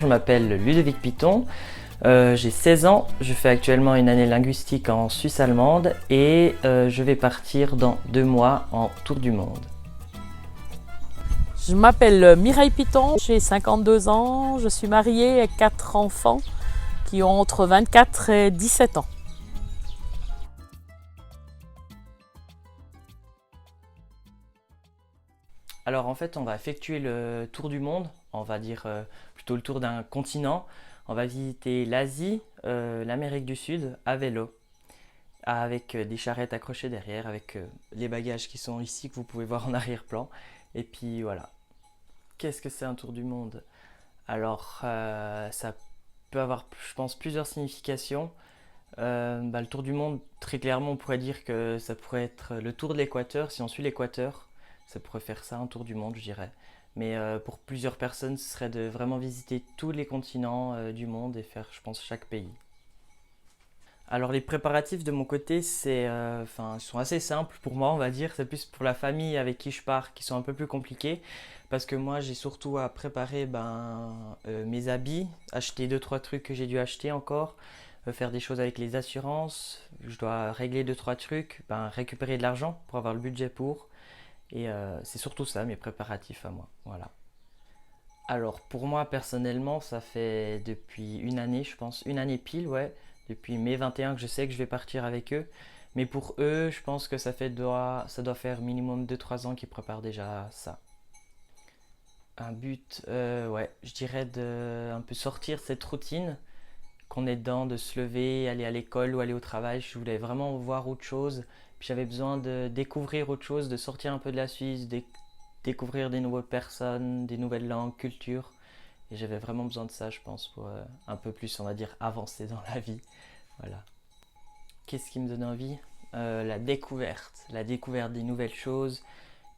je m'appelle Ludovic Piton, j'ai 16 ans, je fais actuellement une année linguistique en Suisse allemande et je vais partir dans 2 mois en tour du monde. Je m'appelle Mireille Piton, j'ai 52 ans, je suis mariée avec 4 enfants qui ont entre 24 et 17 ans. Alors en fait, on va effectuer le tour du monde, on va dire plutôt le tour d'un continent. On va visiter l'Asie, l'Amérique du Sud à vélo, avec des charrettes accrochées derrière, avec les bagages qui sont ici que vous pouvez voir en arrière-plan. Et puis voilà. Qu'est-ce que c'est un tour du monde? Alors ça peut avoir, je pense, plusieurs significations. Le tour du monde, très clairement, on pourrait dire que ça pourrait être le tour de l'équateur. Si on suit l'équateur, ça pourrait faire ça, un tour du monde, je dirais. Mais pour plusieurs personnes, ce serait de vraiment visiter tous les continents du monde et faire, je pense, chaque pays. Alors les préparatifs de mon côté, ils sont assez simples pour moi, on va dire. C'est plus pour la famille avec qui je pars qui sont un peu plus compliqués. Parce que moi, j'ai surtout à préparer mes habits, acheter 2-3 trucs que j'ai dû acheter encore, faire des choses avec les assurances. Je dois régler 2-3 trucs, récupérer de l'argent pour avoir le budget pour. Et c'est surtout ça, mes préparatifs à moi. Voilà. Alors pour moi personnellement, ça fait depuis une année, je pense, une année pile, ouais. Depuis mai 21 que je sais que je vais partir avec eux. Mais pour eux, je pense que ça doit faire minimum 2-3 ans qu'ils préparent déjà ça. Un but, ouais, je dirais de un peu sortir cette routine qu'on est dedans, de se lever, aller à l'école ou aller au travail. Je voulais vraiment voir autre chose. Puis j'avais besoin de découvrir autre chose, de sortir un peu de la Suisse, découvrir des nouvelles personnes, des nouvelles langues, cultures. Et j'avais vraiment besoin de ça, je pense, pour un peu plus, on va dire, avancer dans la vie. Voilà. Qu'est-ce qui me donne envie? La découverte des nouvelles choses.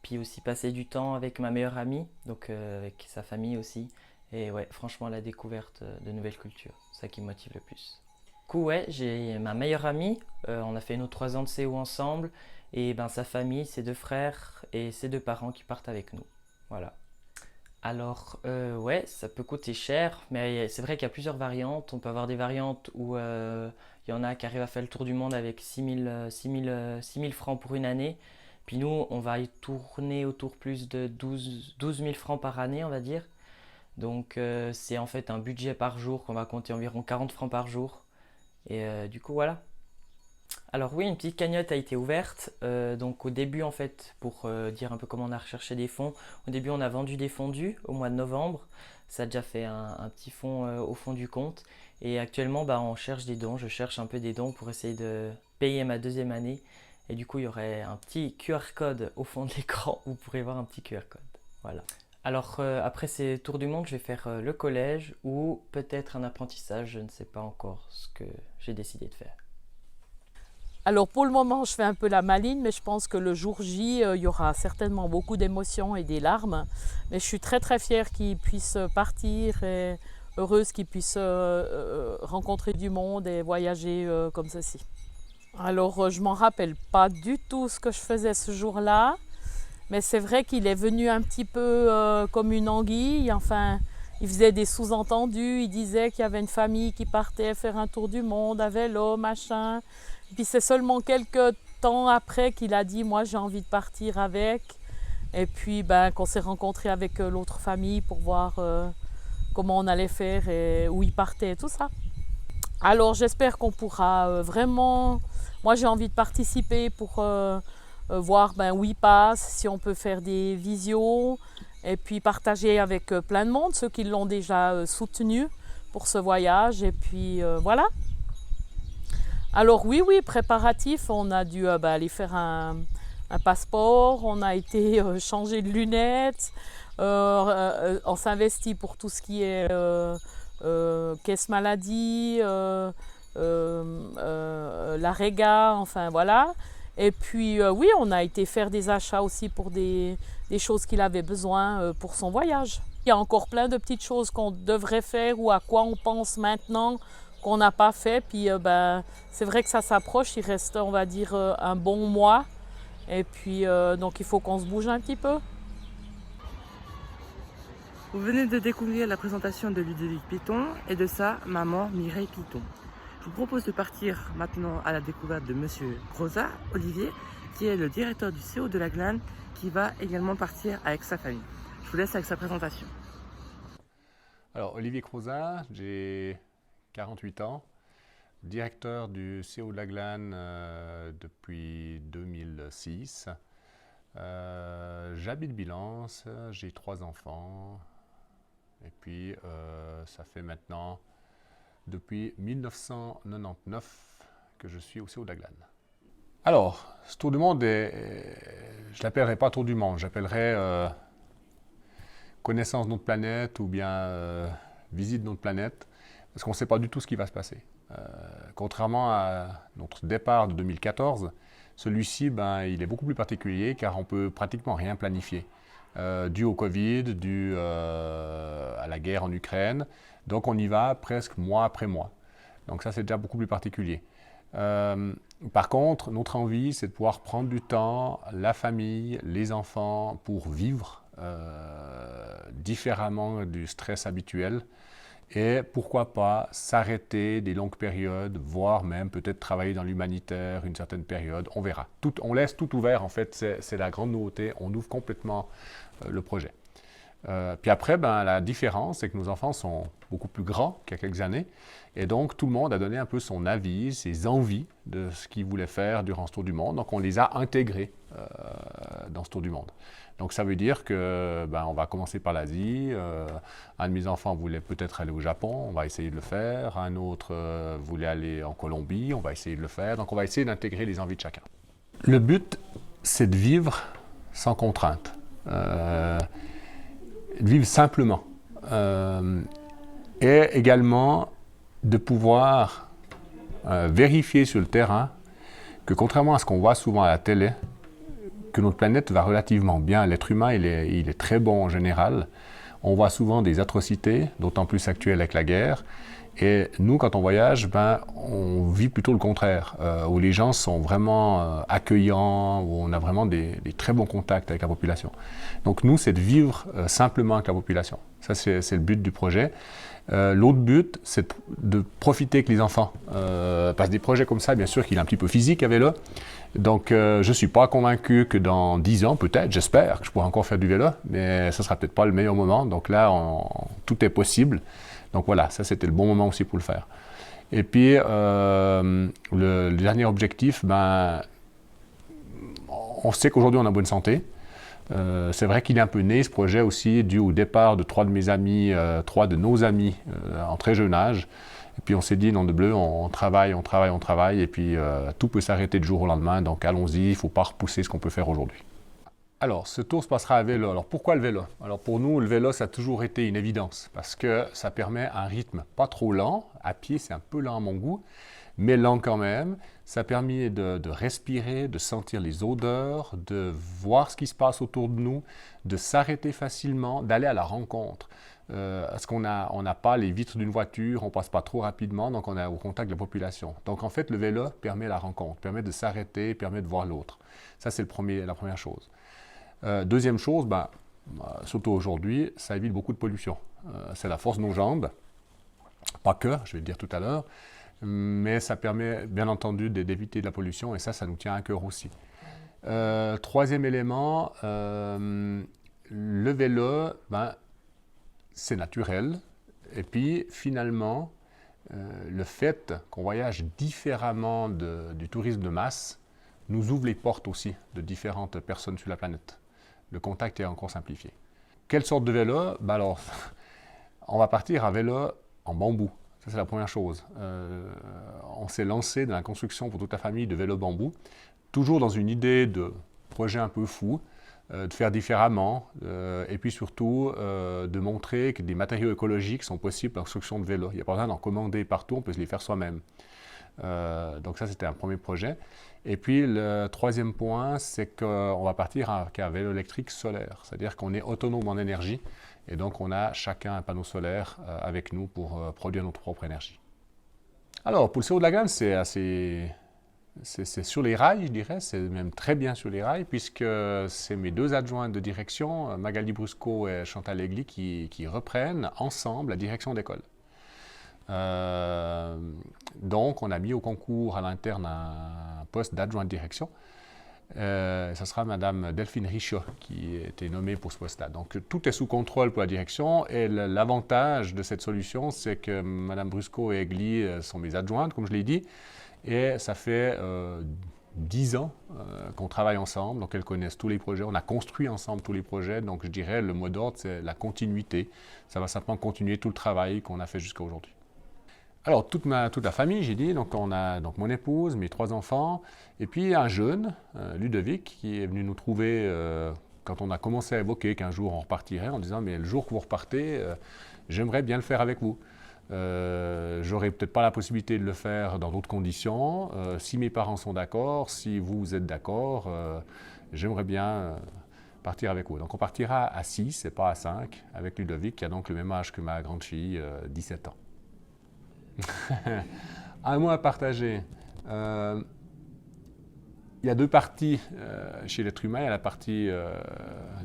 Puis aussi passer du temps avec ma meilleure amie, donc avec sa famille aussi. Et ouais, franchement, la découverte de nouvelles cultures, c'est ça qui me motive le plus. Du coup, ouais, j'ai ma meilleure amie, on a fait nos 3 ans de CO ensemble, et sa famille, ses 2 frères et ses 2 parents qui partent avec nous. Voilà. Alors, ouais, ça peut coûter cher, mais c'est vrai qu'il y a plusieurs variantes. On peut avoir des variantes où il y en a qui arrivent à faire le tour du monde avec 6 000 francs pour une année. Puis nous, on va y tourner autour plus de 12 000 francs par année, on va dire. Donc c'est en fait un budget par jour qu'on va compter environ 40 francs par jour. Et du coup, voilà. Alors oui, une petite cagnotte a été ouverte. Donc au début, en fait, pour dire un peu comment on a recherché des fonds, au début, on a vendu des fondus au mois de novembre. Ça a déjà fait un petit fonds au fond du compte. Et actuellement, on cherche des dons. Je cherche un peu des dons pour essayer de payer ma 2e année. Et du coup, il y aurait un petit QR code au fond de l'écran. Vous pourrez voir un petit QR code. Voilà. Alors, après ces tours du monde, je vais faire le collège ou peut-être un apprentissage. Je ne sais pas encore ce que j'ai décidé de faire. Alors pour le moment, je fais un peu la maline, mais je pense que le jour J, il y aura certainement beaucoup d'émotions et des larmes. Mais je suis très très fière qu'ils puissent partir et heureuse qu'ils puissent rencontrer du monde et voyager comme ceci. Alors je m'en rappelle pas du tout ce que je faisais ce jour-là, mais c'est vrai qu'il est venu un petit peu comme une anguille. Enfin, il faisait des sous-entendus, il disait qu'il y avait une famille qui partait faire un tour du monde à vélo, machin. Et puis c'est seulement quelques temps après qu'il a dit « moi j'ai envie de partir avec ». Et puis qu'on s'est rencontrés avec l'autre famille pour voir comment on allait faire et où il partait, tout ça. Alors j'espère qu'on pourra vraiment... Moi j'ai envie de participer pour voir où il passe, si on peut faire des visios et puis partager avec plein de monde, ceux qui l'ont déjà soutenu pour ce voyage. Et puis voilà. Alors oui, préparatif, on a dû aller faire un passeport, on a été changer de lunettes, on s'investit pour tout ce qui est caisse maladie, la réga, enfin voilà. Et puis oui, on a été faire des achats aussi pour des choses qu'il avait besoin pour son voyage. Il y a encore plein de petites choses qu'on devrait faire ou à quoi on pense maintenant qu'on n'a pas fait. Puis c'est vrai que ça s'approche, il reste on va dire un bon mois. Et puis donc il faut qu'on se bouge un petit peu. Vous venez de découvrir la présentation de Ludovic Piton et de sa maman Mireille Piton. Je vous propose de partir maintenant à la découverte de Monsieur Crozat, Olivier, qui est le directeur du CO de la Glane, qui va également partir avec sa famille. Je vous laisse avec sa présentation. Alors, Olivier Crozat, j'ai 48 ans, directeur du CO de la Glane depuis 2006. J'habite Bilance, j'ai 3 enfants, et puis ça fait maintenant depuis 1999 que je suis au CO de la Glane. Alors, ce tour du monde, je ne l'appellerai pas tour du monde, j'appellerai connaissance de notre planète ou bien visite de notre planète, parce qu'on ne sait pas du tout ce qui va se passer. Contrairement à notre départ de 2014, celui-ci, il est beaucoup plus particulier car on peut pratiquement rien planifier, dû au Covid, dû à la guerre en Ukraine. Donc on y va presque mois après mois. Donc ça, c'est déjà beaucoup plus particulier. Par contre, notre envie, c'est de pouvoir prendre du temps, la famille, les enfants, pour vivre différemment du stress habituel. Et pourquoi pas s'arrêter des longues périodes, voire même peut-être travailler dans l'humanitaire une certaine période, on verra. On laisse tout ouvert, en fait, c'est la grande nouveauté, on ouvre complètement le projet. Puis après, la différence, c'est que nos enfants sont beaucoup plus grands qu'il y a quelques années, et donc tout le monde a donné un peu son avis, ses envies de ce qu'il voulait faire durant ce tour du monde, donc on les a intégrés dans ce tour du monde. Donc ça veut dire que on va commencer par l'Asie. Un de mes enfants voulait peut-être aller au Japon, on va essayer de le faire. Un autre voulait aller en Colombie, on va essayer de le faire. Donc on va essayer d'intégrer les envies de chacun. Le but, c'est de vivre sans contrainte, de vivre simplement, et également de pouvoir vérifier sur le terrain que contrairement à ce qu'on voit souvent à la télé, que notre planète va relativement bien. L'être humain, il est très bon en général. On voit souvent des atrocités, d'autant plus actuelles avec la guerre. Et nous, quand on voyage, on vit plutôt le contraire, où les gens sont vraiment accueillants, où on a vraiment des très bons contacts avec la population. Donc nous, c'est de vivre simplement avec la population. Ça, c'est le but du projet. L'autre but, c'est de profiter avec les enfants. Parce que des projets comme ça, bien sûr qu'il est un petit peu physique à vélo. Donc, je ne suis pas convaincu que dans 10 ans, peut-être, j'espère, que je pourrai encore faire du vélo, mais ce ne sera peut-être pas le meilleur moment. Donc là, tout est possible. Donc voilà, ça c'était le bon moment aussi pour le faire. Et puis, le dernier objectif, on sait qu'aujourd'hui on a bonne santé. C'est vrai qu'il est un peu né ce projet aussi, dû au départ de 3 de mes amis, 3 de nos amis en très jeune âge. Et puis on s'est dit, nom de bleu, on travaille, et puis tout peut s'arrêter du jour au lendemain, donc allons-y, il ne faut pas repousser ce qu'on peut faire aujourd'hui. Alors, ce tour se passera à vélo. Alors, pourquoi le vélo? Alors, pour nous, le vélo, ça a toujours été une évidence, parce que ça permet un rythme pas trop lent. À pied, c'est un peu lent à mon goût, mais lent quand même. Ça permet de respirer, de sentir les odeurs, de voir ce qui se passe autour de nous, de s'arrêter facilement, d'aller à la rencontre. Parce qu'on n'a pas les vitres d'une voiture, on ne passe pas trop rapidement, donc on est au contact de la population. Donc en fait, le vélo permet la rencontre, permet de s'arrêter, permet de voir l'autre. Ça, c'est la première chose. Deuxième chose, surtout aujourd'hui, ça évite beaucoup de pollution. C'est la force de nos jambes, pas que, je vais le dire tout à l'heure, mais ça permet bien entendu d'éviter de la pollution et ça nous tient à cœur aussi. Troisième élément, le vélo, c'est naturel. Et puis, finalement, le fait qu'on voyage différemment du tourisme de masse nous ouvre les portes aussi de différentes personnes sur la planète. Le contact est encore simplifié. Quelle sorte de vélo? Alors, on va partir à vélo en bambou. Ça, c'est la première chose. On s'est lancé dans la construction pour toute la famille de vélos bambou, toujours dans une idée de projet un peu fou, de faire différemment, et puis surtout de montrer que des matériaux écologiques sont possibles dans la construction de vélos. Il n'y a pas besoin d'en commander partout, on peut se les faire soi-même. Donc ça, c'était un premier projet. Et puis le troisième point, c'est qu'on va partir avec un vélo électrique solaire, c'est-à-dire qu'on est autonome en énergie, et donc on a chacun un panneau solaire avec nous pour produire notre propre énergie. Alors, pour le CO de la Glane, c'est assez c'est sur les rails, je dirais, c'est même très bien sur les rails, puisque c'est mes 2 adjointes de direction, Magali Brusco et Chantal Egli, qui reprennent ensemble la direction d'école. Donc, on a mis au concours à l'interne un poste d'adjoint de direction. Ça sera Madame Delphine Richaud qui a été nommée pour ce poste-là. Donc, tout est sous contrôle pour la direction. Et l'avantage de cette solution, c'est que Madame Brusco et Egli sont mes adjointes, comme je l'ai dit. Et ça fait 10 ans qu'on travaille ensemble, donc elles connaissent tous les projets. On a construit ensemble tous les projets, donc je dirais le mot d'ordre, c'est la continuité. Ça va simplement continuer tout le travail qu'on a fait jusqu'à aujourd'hui. Alors, toute la famille, j'ai dit, donc on a donc mon épouse, mes 3 enfants, et puis un jeune, Ludovic, qui est venu nous trouver quand on a commencé à évoquer qu'un jour on repartirait, en disant « mais le jour que vous repartez, j'aimerais bien le faire avec vous ». J'aurais peut-être pas la possibilité de le faire dans d'autres conditions. Si mes parents sont d'accord, si vous êtes d'accord, j'aimerais bien partir avec vous. Donc on partira à 6 et pas à 5 avec Ludovic, qui a donc le même âge que ma grande fille, 17 ans. Un mot à partager. Il y a 2 parties chez l'être humain. Il y a la partie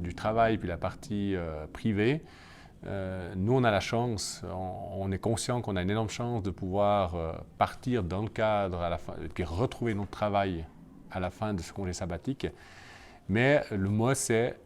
du travail puis la partie privée. Nous, on a la chance, on est conscient qu'on a une énorme chance de pouvoir partir dans le cadre, à la fin, puis retrouver notre travail à la fin de ce congé sabbatique. Mais le mot, c'est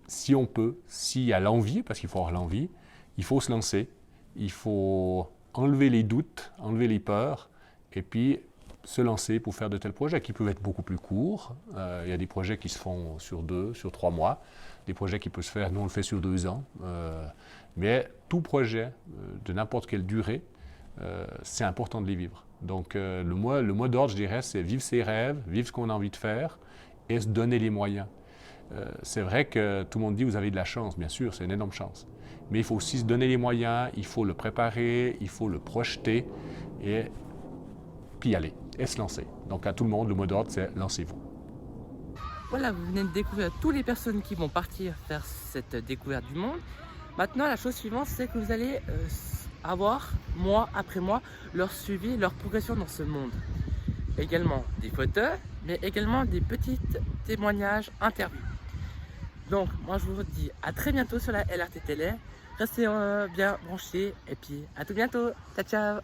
si on peut, s'il y a l'envie, parce qu'il faut avoir l'envie, il faut se lancer, il faut enlever les doutes, enlever les peurs, et puis se lancer pour faire de tels projets qui peuvent être beaucoup plus courts. Il y a des projets qui se font sur 2, sur 3 mois, des projets qui peuvent se faire, nous on le fait sur 2 ans. Mais tout projet de n'importe quelle durée, c'est important de les vivre. Donc le mot d'ordre, je dirais, c'est vivre ses rêves, vivre ce qu'on a envie de faire et se donner les moyens. C'est vrai que tout le monde dit vous avez de la chance, bien sûr, c'est une énorme chance. Mais il faut aussi se donner les moyens, il faut le préparer, il faut le projeter et puis y aller et se lancer. Donc à tout le monde, le mot d'ordre, c'est lancez-vous. Voilà, vous venez de découvrir toutes les personnes qui vont partir faire cette découverte du monde. Maintenant, la chose suivante, c'est que vous allez avoir, mois après mois, leur suivi, leur progression dans ce monde. Également des photos, mais également des petits témoignages, interviews. Donc, moi, je vous dis à très bientôt sur la LRT Télé. Restez bien branchés et puis à tout bientôt. Ciao, ciao.